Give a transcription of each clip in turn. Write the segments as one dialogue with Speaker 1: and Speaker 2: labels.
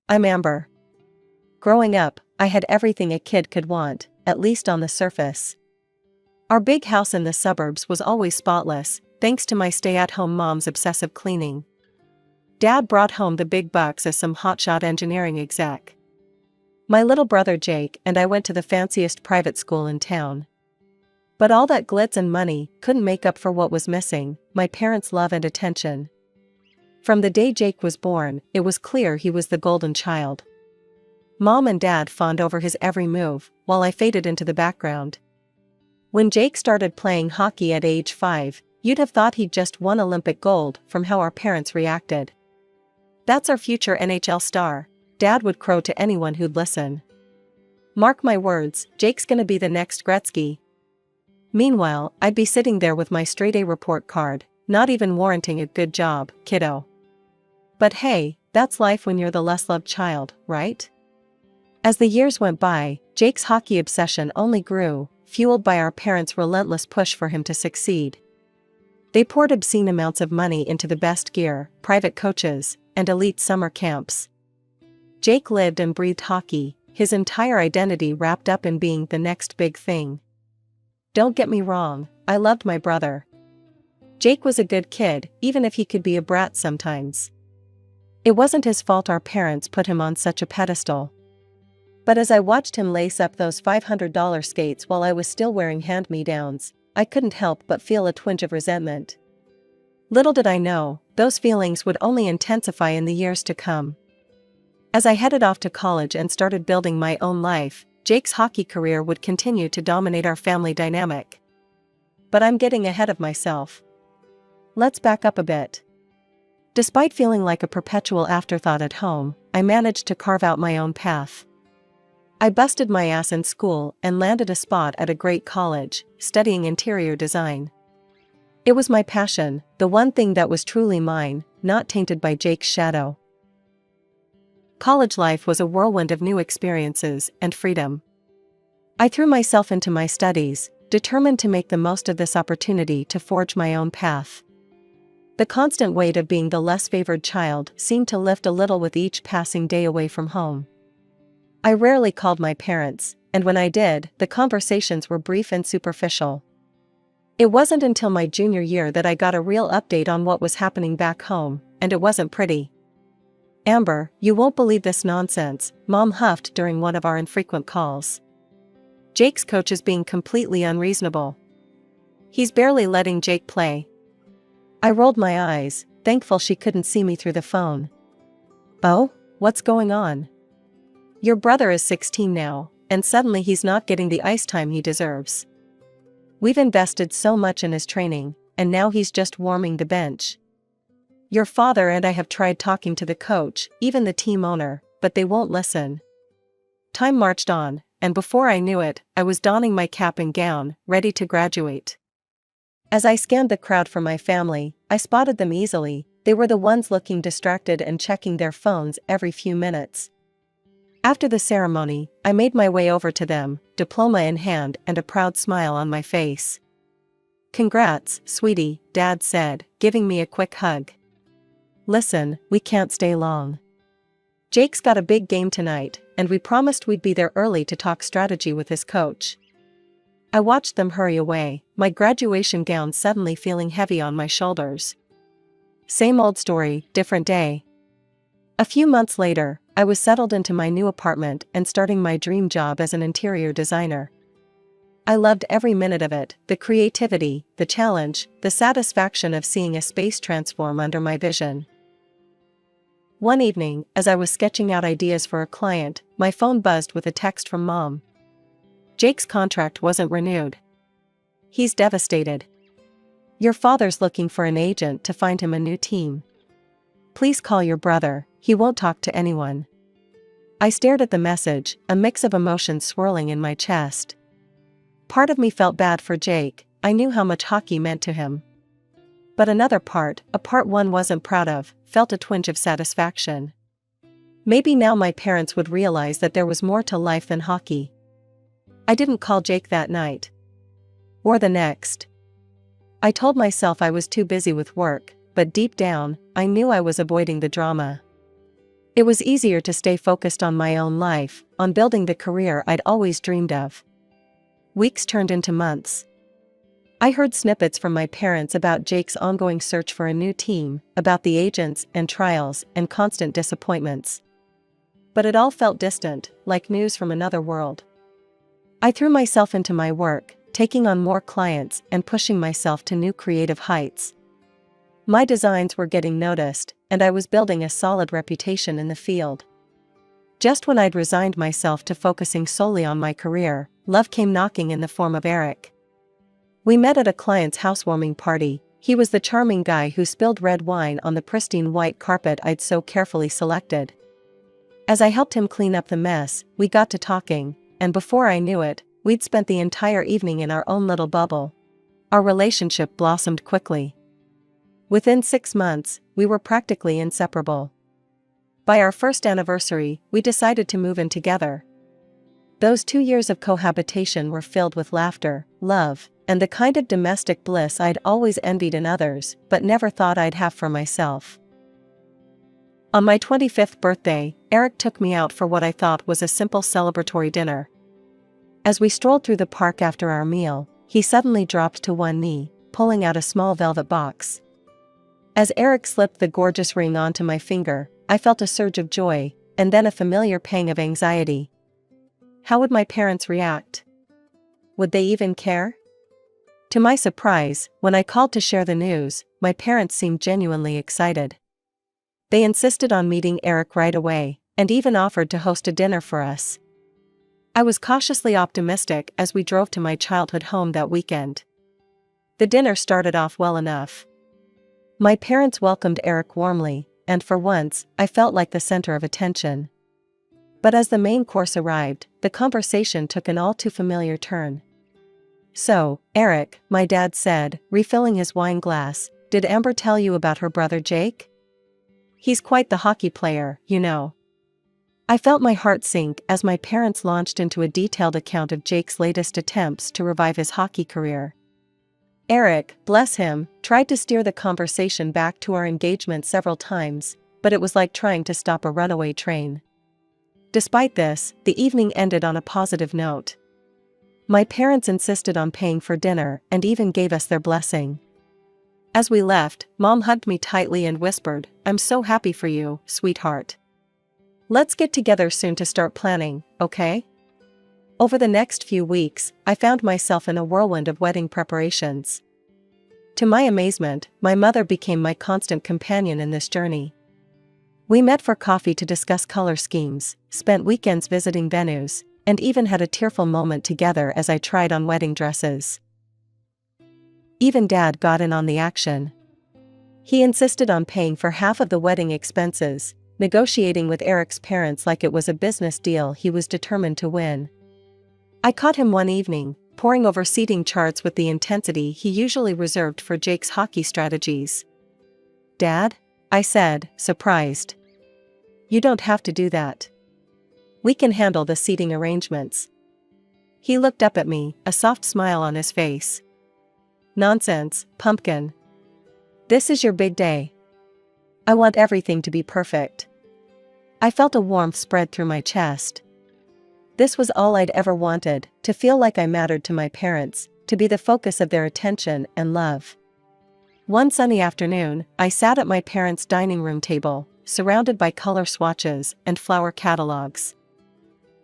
Speaker 1: I'm Amber. Growing up, I had everything a kid could want, at least on the surface. Our big house in the suburbs was always spotless, thanks to my stay-at-home mom's obsessive cleaning. Dad brought home the big bucks as some hotshot engineering exec. My little brother Jake and I went to the fanciest private school in town. But all that glitz and money couldn't make up for what was missing: my parents' love and attention. From the day Jake was born, it was clear he was the golden child. Mom and Dad fawned over his every move, while I faded into the background. When Jake started playing hockey at age 5, you'd have thought he'd just won Olympic gold from how our parents reacted. "That's our future NHL star," Dad would crow to anyone who'd listen. "Mark my words, Jake's gonna be the next Gretzky." Meanwhile, I'd be sitting there with my straight-A report card, not even warranting a good job, kiddo. But hey, that's life when you're the less-loved child, right? As the years went by, Jake's hockey obsession only grew, fueled by our parents' relentless push for him to succeed. They poured obscene amounts of money into the best gear, private coaches, and elite summer camps. Jake lived and breathed hockey, his entire identity wrapped up in being the next big thing. Don't get me wrong, I loved my brother. Jake was a good kid, even if he could be a brat sometimes. It wasn't his fault our parents put him on such a pedestal. But as I watched him lace up those $500 skates while I was still wearing hand-me-downs, I couldn't help but feel a twinge of resentment. Little did I know, those feelings would only intensify in the years to come. As I headed off to college and started building my own life, Jake's hockey career would continue to dominate our family dynamic. But I'm getting ahead of myself. Let's back up a bit. Despite feeling like a perpetual afterthought at home, I managed to carve out my own path. I busted my ass in school and landed a spot at a great college, studying interior design. It was my passion, the one thing that was truly mine, not tainted by Jake's shadow. College life was a whirlwind of new experiences and freedom. I threw myself into my studies, determined to make the most of this opportunity to forge my own path. The constant weight of being the less favored child seemed to lift a little with each passing day away from home. I rarely called my parents, and when I did, the conversations were brief and superficial. It wasn't until my junior year that I got a real update on what was happening back home, and it wasn't pretty. "Amber, you won't believe this nonsense," Mom huffed during one of our infrequent calls. "Jake's coach is being completely unreasonable. He's barely letting Jake play." I rolled my eyes, thankful she couldn't see me through the phone. "Oh, what's going on? Your brother is 16 now, and suddenly he's not getting the ice time he deserves. We've invested so much in his training, and now he's just warming the bench. Your father and I have tried talking to the coach, even the team owner, but they won't listen." Time marched on, and before I knew it, I was donning my cap and gown, ready to graduate. As I scanned the crowd for my family, I spotted them easily. They were the ones looking distracted and checking their phones every few minutes. After the ceremony, I made my way over to them, diploma in hand and a proud smile on my face. "Congrats, sweetie," Dad said, giving me a quick hug. "Listen, we can't stay long. Jake's got a big game tonight, and we promised we'd be there early to talk strategy with his coach." I watched them hurry away, my graduation gown suddenly feeling heavy on my shoulders. Same old story, different day. A few months later, I was settled into my new apartment and starting my dream job as an interior designer. I loved every minute of it, the creativity, the challenge, the satisfaction of seeing a space transform under my vision. One evening, as I was sketching out ideas for a client, my phone buzzed with a text from Mom. "Jake's contract wasn't renewed. He's devastated. Your father's looking for an agent to find him a new team. Please call your brother, he won't talk to anyone." I stared at the message, a mix of emotions swirling in my chest. Part of me felt bad for Jake, I knew how much hockey meant to him. But another part, a part one wasn't proud of, felt a twinge of satisfaction. Maybe now my parents would realize that there was more to life than hockey. I didn't call Jake that night. Or the next. I told myself I was too busy with work, but deep down, I knew I was avoiding the drama. It was easier to stay focused on my own life, on building the career I'd always dreamed of. Weeks turned into months. I heard snippets from my parents about Jake's ongoing search for a new team, about the agents and trials and constant disappointments. But it all felt distant, like news from another world. I threw myself into my work, taking on more clients and pushing myself to new creative heights. My designs were getting noticed, and I was building a solid reputation in the field. Just when I'd resigned myself to focusing solely on my career, love came knocking in the form of Eric. We met at a client's housewarming party. He was the charming guy who spilled red wine on the pristine white carpet I'd so carefully selected. As I helped him clean up the mess, we got to talking, and before I knew it, we'd spent the entire evening in our own little bubble. Our relationship blossomed quickly. Within 6 months, we were practically inseparable. By our first anniversary, we decided to move in together. Those 2 years of cohabitation were filled with laughter, love, and the kind of domestic bliss I'd always envied in others, but never thought I'd have for myself. On my 25th birthday, Eric took me out for what I thought was a simple celebratory dinner. As we strolled through the park after our meal, he suddenly dropped to one knee, pulling out a small velvet box. As Eric slipped the gorgeous ring onto my finger, I felt a surge of joy, and then a familiar pang of anxiety. How would my parents react? Would they even care? To my surprise, when I called to share the news, my parents seemed genuinely excited. They insisted on meeting Eric right away, and even offered to host a dinner for us. I was cautiously optimistic as we drove to my childhood home that weekend. The dinner started off well enough. My parents welcomed Eric warmly, and for once, I felt like the center of attention. But as the main course arrived, the conversation took an all too familiar turn. "So, Eric," my dad said, refilling his wine glass, "did Amber tell you about her brother Jake? He's quite the hockey player, you know." I felt my heart sink as my parents launched into a detailed account of Jake's latest attempts to revive his hockey career. Eric, bless him, tried to steer the conversation back to our engagement several times, but it was like trying to stop a runaway train. Despite this, the evening ended on a positive note. My parents insisted on paying for dinner and even gave us their blessing. As we left, Mom hugged me tightly and whispered, "I'm so happy for you, sweetheart. Let's get together soon to start planning, okay?" Over the next few weeks, I found myself in a whirlwind of wedding preparations. To my amazement, my mother became my constant companion in this journey. We met for coffee to discuss color schemes, spent weekends visiting venues, and even had a tearful moment together as I tried on wedding dresses. Even Dad got in on the action. He insisted on paying for half of the wedding expenses, negotiating with Eric's parents like it was a business deal he was determined to win. I caught him one evening, poring over seating charts with the intensity he usually reserved for Jake's hockey strategies. "Dad?" I said, surprised. "You don't have to do that. We can handle the seating arrangements." He looked up at me, a soft smile on his face. "Nonsense, pumpkin. This is your big day. I want everything to be perfect." I felt a warmth spread through my chest. This was all I'd ever wanted, to feel like I mattered to my parents, to be the focus of their attention and love. One sunny afternoon, I sat at my parents' dining room table, surrounded by color swatches and flower catalogs.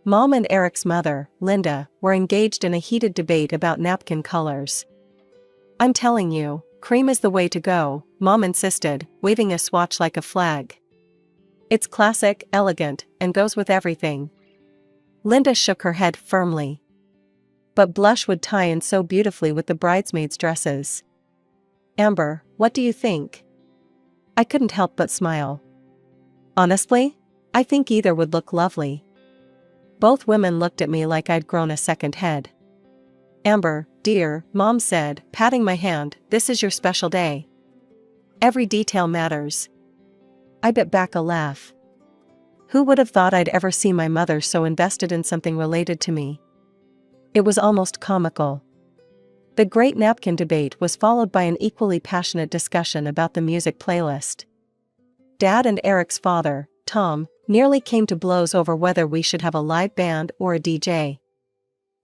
Speaker 1: Mom and Eric's mother, Linda, were engaged in a heated debate about napkin colors. "I'm telling you, cream is the way to go," Mom insisted, waving a swatch like a flag. "It's classic, elegant, and goes with everything." Linda shook her head firmly. "But blush would tie in so beautifully with the bridesmaids' dresses. Amber, what do you think?" I couldn't help but smile. "Honestly, I think either would look lovely." Both women looked at me like I'd grown a second head. "Amber, dear," Mom said, patting my hand, "this is your special day. Every detail matters." I bit back a laugh. Who would have thought I'd ever see my mother so invested in something related to me? It was almost comical. The great napkin debate was followed by an equally passionate discussion about the music playlist. Dad and Eric's father, Tom, Nearly came to blows over whether we should have a live band or a DJ.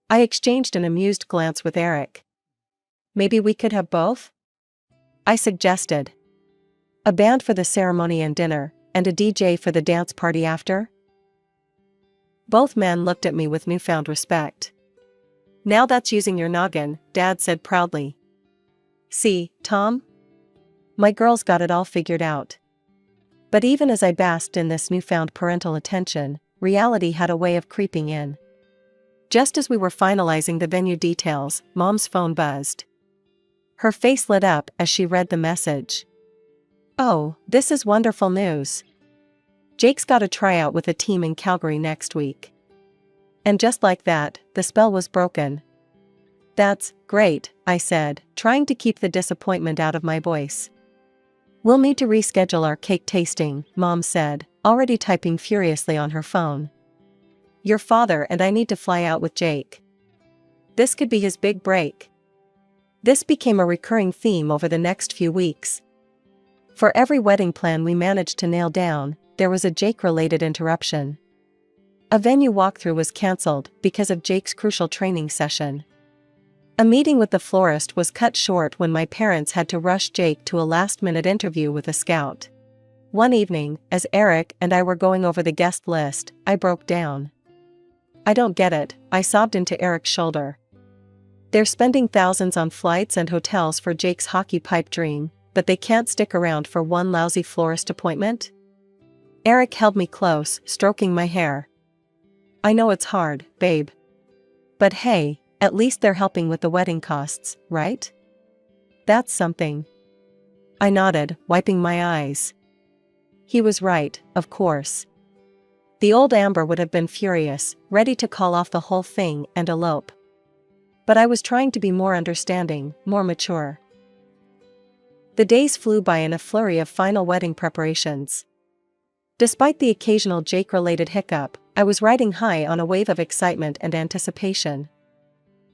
Speaker 1: I exchanged an amused glance with Eric. Maybe we could have both? I suggested. A band for the ceremony and dinner, and a DJ for the dance party after? Both men looked at me with newfound respect. Now that's using your noggin, Dad said proudly. See, Tom? My girls got it all figured out. But even as I basked in this newfound parental attention, reality had a way of creeping in. Just as we were finalizing the venue details, Mom's phone buzzed. Her face lit up as she read the message. Oh, this is wonderful news. Jake's got a tryout with a team in Calgary next week. And just like that, the spell was broken. That's great, I said, trying to keep the disappointment out of my voice. We'll need to reschedule our cake tasting, Mom said, already typing furiously on her phone. Your father and I need to fly out with Jake. This could be his big break. This became a recurring theme over the next few weeks. For every wedding plan we managed to nail down, there was a Jake-related interruption. A venue walkthrough was cancelled because of Jake's crucial training session. A meeting with the florist was cut short when my parents had to rush Jake to a last-minute interview with a scout. One evening, as Eric and I were going over the guest list, I broke down. I don't get it, I sobbed into Eric's shoulder. They're spending thousands on flights and hotels for Jake's hockey pipe dream, but they can't stick around for one lousy florist appointment? Eric held me close, stroking my hair. I know it's hard, babe. But hey, at least they're helping with the wedding costs, right? That's something. I nodded, wiping my eyes. He was right, of course. The old Amber would have been furious, ready to call off the whole thing and elope. But I was trying to be more understanding, more mature. The days flew by in a flurry of final wedding preparations. Despite the occasional Jake-related hiccup, I was riding high on a wave of excitement and anticipation.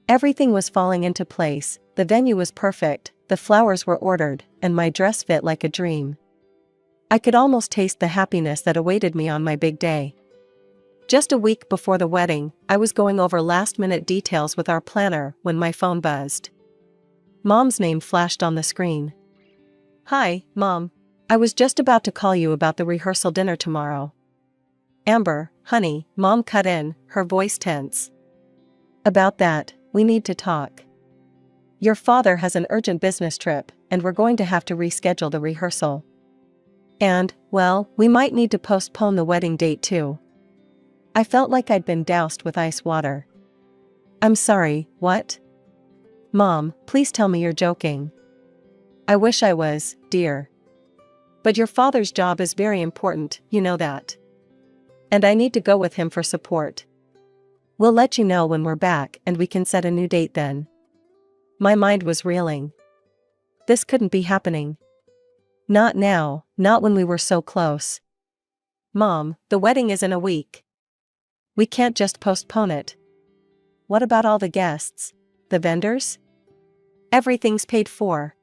Speaker 1: Everything was falling into place, the venue was perfect, the flowers were ordered, and my dress fit like a dream. I could almost taste the happiness that awaited me on my big day. Just a week before the wedding, I was going over last-minute details with our planner when my phone buzzed. Mom's name flashed on the screen. Hi, Mom. I was just about to call you about the rehearsal dinner tomorrow. Amber, honey, Mom cut in, her voice tense. About that, we need to talk. Your father has an urgent business trip, and we're going to have to reschedule the rehearsal. And, well, we might need to postpone the wedding date too. I felt like I'd been doused with ice water. I'm sorry, what? Mom, please tell me you're joking. I wish I was, dear. But your father's job is very important, you know that. And I need to go with him for support. We'll let you know when we're back and we can set a new date then. My mind was reeling. This couldn't be happening. Not now, not when we were so close. Mom, the wedding is in a week. We can't just postpone it. What about all the guests? The vendors? Everything's paid for.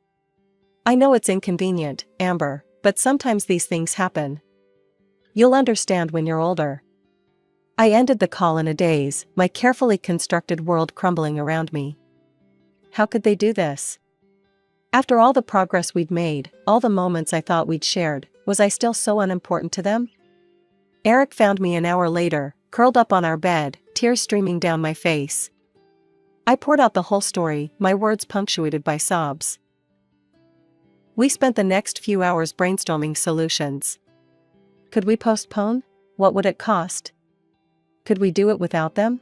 Speaker 1: I know it's inconvenient, Amber, but sometimes these things happen. You'll understand when you're older. I ended the call in a daze, my carefully constructed world crumbling around me. How could they do this? After all the progress we'd made, all the moments I thought we'd shared, was I still so unimportant to them? Eric found me an hour later, curled up on our bed, tears streaming down my face. I poured out the whole story, my words punctuated by sobs. We spent the next few hours brainstorming solutions. Could we postpone? What would it cost? Could we do it without them?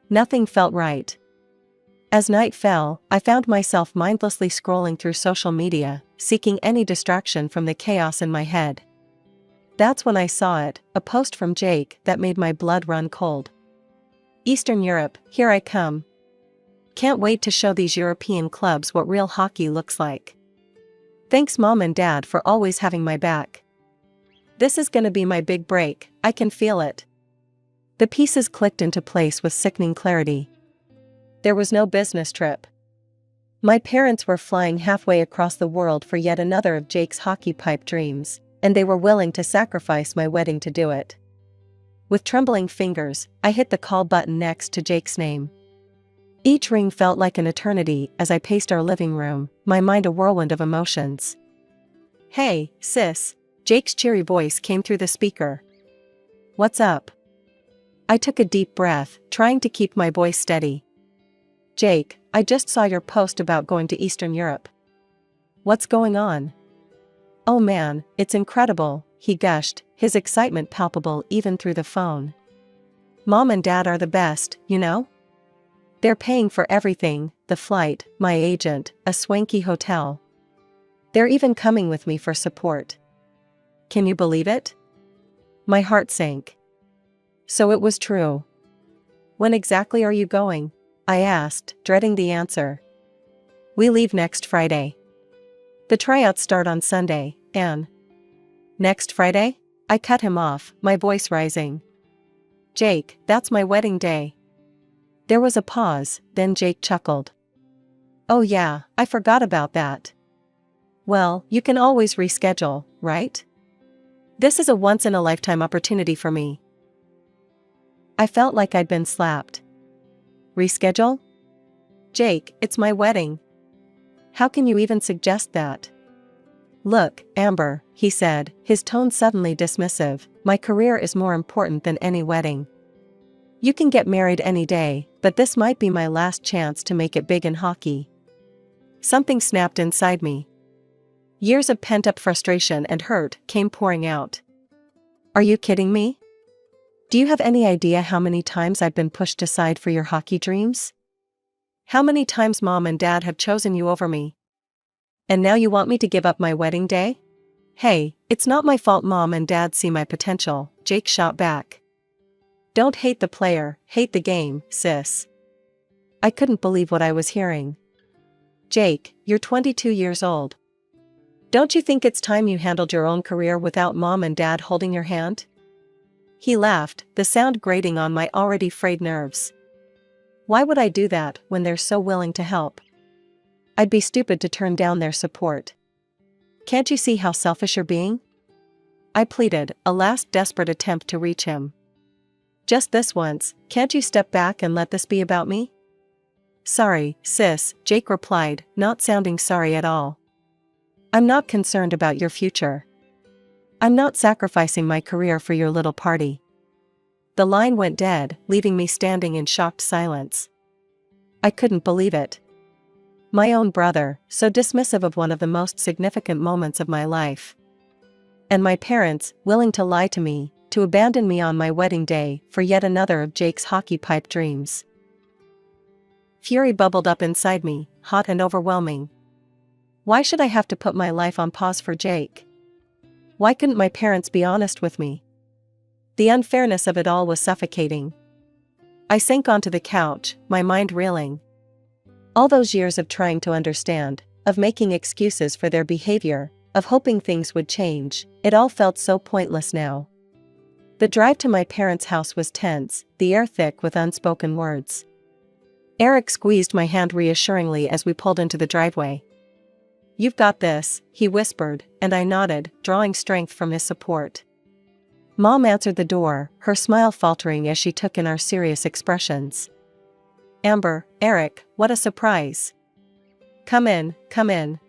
Speaker 1: Nothing felt right. As night fell, I found myself mindlessly scrolling through social media, seeking any distraction from the chaos in my head. That's when I saw it, a post from Jake that made my blood run cold. Eastern Europe, here I come. Can't wait to show these European clubs what real hockey looks like. Thanks Mom and Dad for always having my back. This is gonna be my big break, I can feel it. The pieces clicked into place with sickening clarity. There was no business trip. My parents were flying halfway across the world for yet another of Jake's hockey pipe dreams, and they were willing to sacrifice my wedding to do it. With trembling fingers, I hit the call button next to Jake's name. Each ring felt like an eternity as I paced our living room, my mind a whirlwind of emotions. "Hey, sis," Jake's cheery voice came through the speaker. "What's up?" I took a deep breath, trying to keep my voice steady. "Jake, I just saw your post about going to Eastern Europe. What's going on?" "Oh man, it's incredible," he gushed, his excitement palpable even through the phone. "Mom and Dad are the best, you know? They're paying for everything, the flight, my agent, a swanky hotel. They're even coming with me for support. Can you believe it?" My heart sank. So it was true. "When exactly are you going?" I asked, dreading the answer. "We leave next Friday. The tryouts start on Sunday, and..." "Next Friday?" I cut him off, my voice rising. "Jake, that's my wedding day." There was a pause, then Jake chuckled. "Oh yeah, I forgot about that. Well, you can always reschedule, right? This is a once-in-a-lifetime opportunity for me." I felt like I'd been slapped. "Reschedule? Jake, it's my wedding. How can you even suggest that?" "Look, Amber," he said, his tone suddenly dismissive, "my career is more important than any wedding. You can get married any day, but this might be my last chance to make it big in hockey." Something snapped inside me. Years of pent-up frustration and hurt came pouring out. "Are you kidding me? Do you have any idea how many times I've been pushed aside for your hockey dreams? How many times Mom and Dad have chosen you over me? And now you want me to give up my wedding day?" "Hey, it's not my fault Mom and Dad see my potential," Jake shot back. "Don't hate the player, hate the game, sis." I couldn't believe what I was hearing. "Jake, you're 22 years old. Don't you think it's time you handled your own career without Mom and Dad holding your hand?" He laughed, the sound grating on my already frayed nerves. "Why would I do that when they're so willing to help? I'd be stupid to turn down their support. Can't you see how selfish you're being?" I pleaded, a last desperate attempt to reach him. "Just this once, can't you step back and let this be about me?" "Sorry, sis," Jake replied, not sounding sorry at all. "I'm not concerned about your future. I'm not sacrificing my career for your little party." The line went dead, leaving me standing in shocked silence. I couldn't believe it. My own brother, so dismissive of one of the most significant moments of my life. And my parents, willing to lie to me, to abandon me on my wedding day for yet another of Jake's hockey pipe dreams. Fury bubbled up inside me, hot and overwhelming. Why should I have to put my life on pause for Jake? Why couldn't my parents be honest with me? The unfairness of it all was suffocating. I sank onto the couch, my mind reeling. All those years of trying to understand, of making excuses for their behavior, of hoping things would change, it all felt so pointless now. The drive to my parents' house was tense, the air thick with unspoken words. Eric squeezed my hand reassuringly as we pulled into the driveway. "You've got this," he whispered, and I nodded, drawing strength from his support. Mom answered the door, her smile faltering as she took in our serious expressions. "Amber, Eric, what a surprise. Come in, come in."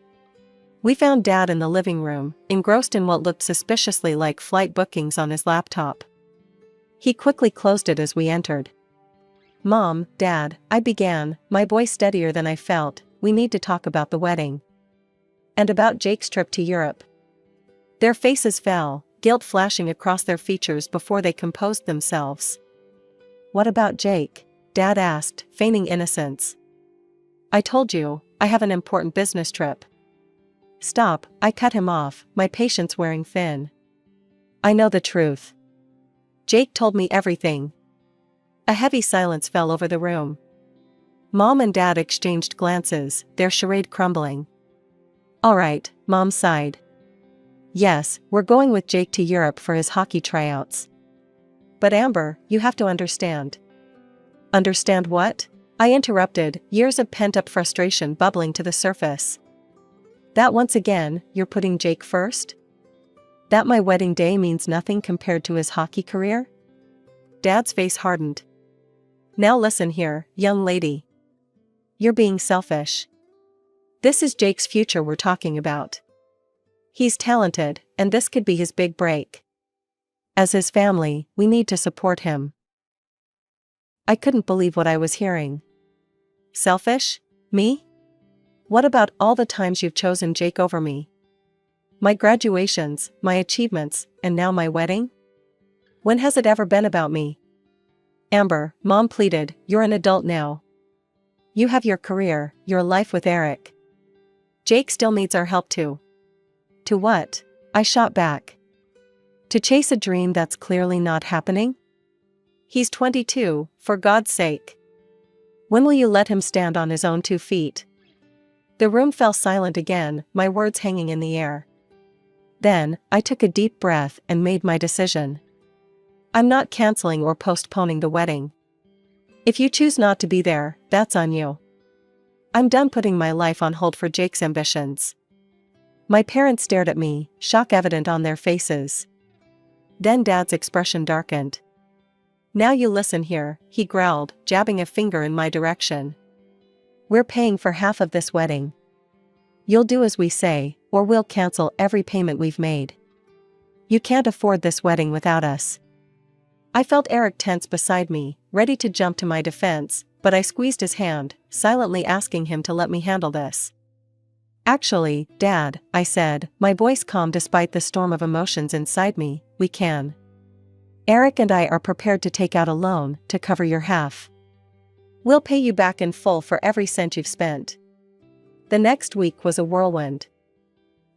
Speaker 1: We found Dad in the living room, engrossed in what looked suspiciously like flight bookings on his laptop. He quickly closed it as we entered. "Mom, Dad," I began, my voice steadier than I felt, "we need to talk about the wedding. And about Jake's trip to Europe." Their faces fell, guilt flashing across their features before they composed themselves. "What about Jake?" Dad asked, feigning innocence. "I told you, I have an important business trip." "Stop," I cut him off, my patience wearing thin. "I know the truth. Jake told me everything." A heavy silence fell over the room. Mom and Dad exchanged glances, their charade crumbling. "All right," Mom sighed. "Yes, we're going with Jake to Europe for his hockey tryouts. But Amber, you have to understand." "Understand what?" I interrupted, years of pent-up frustration bubbling to the surface. "That once again, you're putting Jake first? That my wedding day means nothing compared to his hockey career? Dad's face hardened. Now listen here, young lady. You're being selfish. This is Jake's future we're talking about. He's talented, and this could be his big break. As his family, we need to support him. I couldn't believe what I was hearing. Selfish? Me? What about all the times you've chosen Jake over me? My graduations, my achievements, and now my wedding? When has it ever been about me? Amber, Mom pleaded, you're an adult now. You have your career, your life with Eric. Jake still needs our help too. To what? I shot back. To chase a dream that's clearly not happening? He's 22, for God's sake. When will you let him stand on his own 2 feet? The room fell silent again, my words hanging in the air. Then, I took a deep breath and made my decision. I'm not canceling or postponing the wedding. If you choose not to be there, that's on you. I'm done putting my life on hold for Jake's ambitions. My parents stared at me, shock evident on their faces. Then Dad's expression darkened. Now you listen here, he growled, jabbing a finger in my direction. We're paying for half of this wedding. You'll do as we say, or we'll cancel every payment we've made. You can't afford this wedding without us. I felt Eric tense beside me, ready to jump to my defense, but I squeezed his hand, silently asking him to let me handle this. Actually, Dad, I said, my voice calm despite the storm of emotions inside me, we can. Eric and I are prepared to take out a loan to cover your half. We'll pay you back in full for every cent you've spent. The next week was a whirlwind.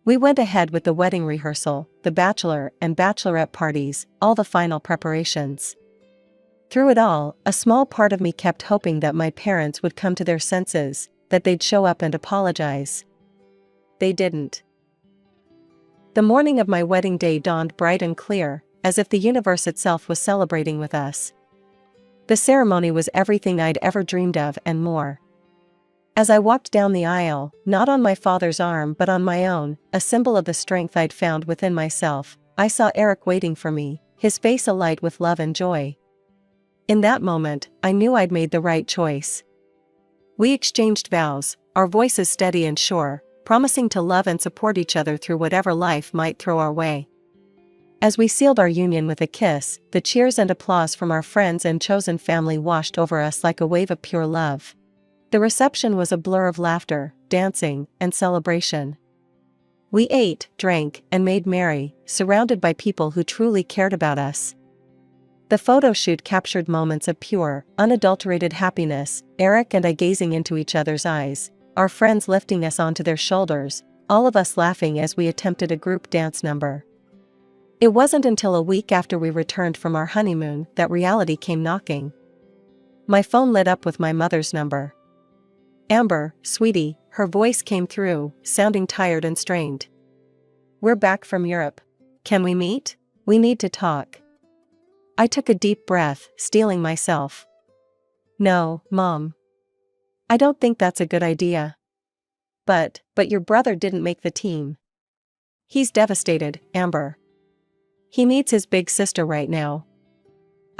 Speaker 1: We went ahead with the wedding rehearsal, the bachelor and bachelorette parties, all the final preparations. Through it all, a small part of me kept hoping that my parents would come to their senses, that they'd show up and apologize. They didn't. The morning of my wedding day dawned bright and clear, as if the universe itself was celebrating with us. The ceremony was everything I'd ever dreamed of and more. As I walked down the aisle, not on my father's arm but on my own, a symbol of the strength I'd found within myself, I saw Eric waiting for me, his face alight with love and joy. In that moment, I knew I'd made the right choice. We exchanged vows, our voices steady and sure, promising to love and support each other through whatever life might throw our way. As we sealed our union with a kiss, the cheers and applause from our friends and chosen family washed over us like a wave of pure love. The reception was a blur of laughter, dancing, and celebration. We ate, drank, and made merry, surrounded by people who truly cared about us. The photo shoot captured moments of pure, unadulterated happiness, Eric and I gazing into each other's eyes, our friends lifting us onto their shoulders, all of us laughing as we attempted a group dance number. It wasn't until a week after we returned from our honeymoon that reality came knocking. My phone lit up with my mother's number. Amber, sweetie, her voice came through, sounding tired and strained. We're back from Europe. Can we meet? We need to talk. I took a deep breath, steeling myself. No, Mom. I don't think that's a good idea. But your brother didn't make the team. He's devastated, Amber. He needs his big sister right now.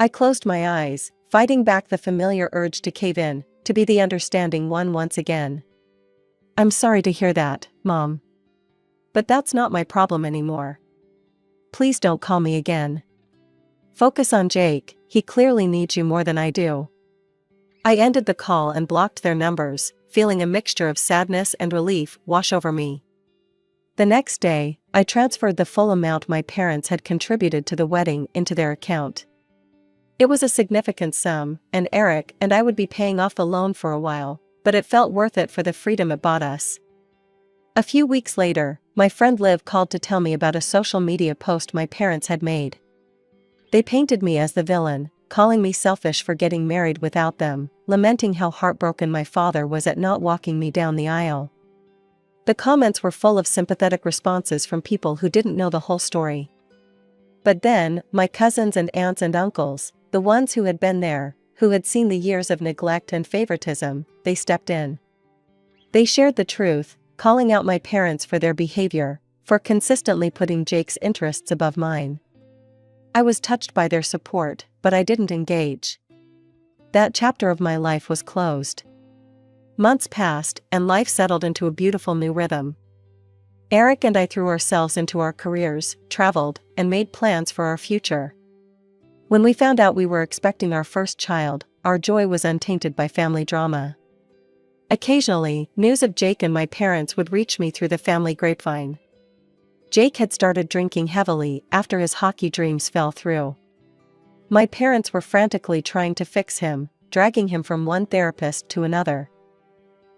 Speaker 1: I closed my eyes, fighting back the familiar urge to cave in, to be the understanding one once again. I'm sorry to hear that, Mom. But that's not my problem anymore. Please don't call me again. Focus on Jake, he clearly needs you more than I do. I ended the call and blocked their numbers, feeling a mixture of sadness and relief wash over me. The next day, I transferred the full amount my parents had contributed to the wedding into their account. It was a significant sum, and Eric and I would be paying off the loan for a while, but it felt worth it for the freedom it bought us. A few weeks later, my friend Liv called to tell me about a social media post my parents had made. They painted me as the villain, calling me selfish for getting married without them, lamenting how heartbroken my father was at not walking me down the aisle. The comments were full of sympathetic responses from people who didn't know the whole story. But then, my cousins and aunts and uncles, the ones who had been there, who had seen the years of neglect and favoritism, they stepped in. They shared the truth, calling out my parents for their behavior, for consistently putting Jake's interests above mine. I was touched by their support, but I didn't engage. That chapter of my life was closed. Months passed, and life settled into a beautiful new rhythm. Eric and I threw ourselves into our careers, traveled, and made plans for our future. When we found out we were expecting our first child, our joy was untainted by family drama. Occasionally, news of Jake and my parents would reach me through the family grapevine. Jake had started drinking heavily after his hockey dreams fell through. My parents were frantically trying to fix him, dragging him from one therapist to another.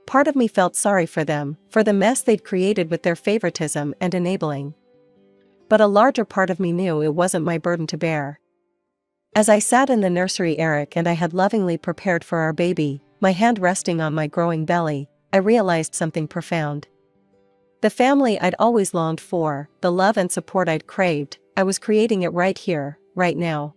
Speaker 1: Part of me felt sorry for them, for the mess they'd created with their favoritism and enabling. But a larger part of me knew it wasn't my burden to bear. As I sat in the nursery Eric and I had lovingly prepared for our baby, my hand resting on my growing belly, I realized something profound. The family I'd always longed for, the love and support I'd craved, I was creating it right here, right now.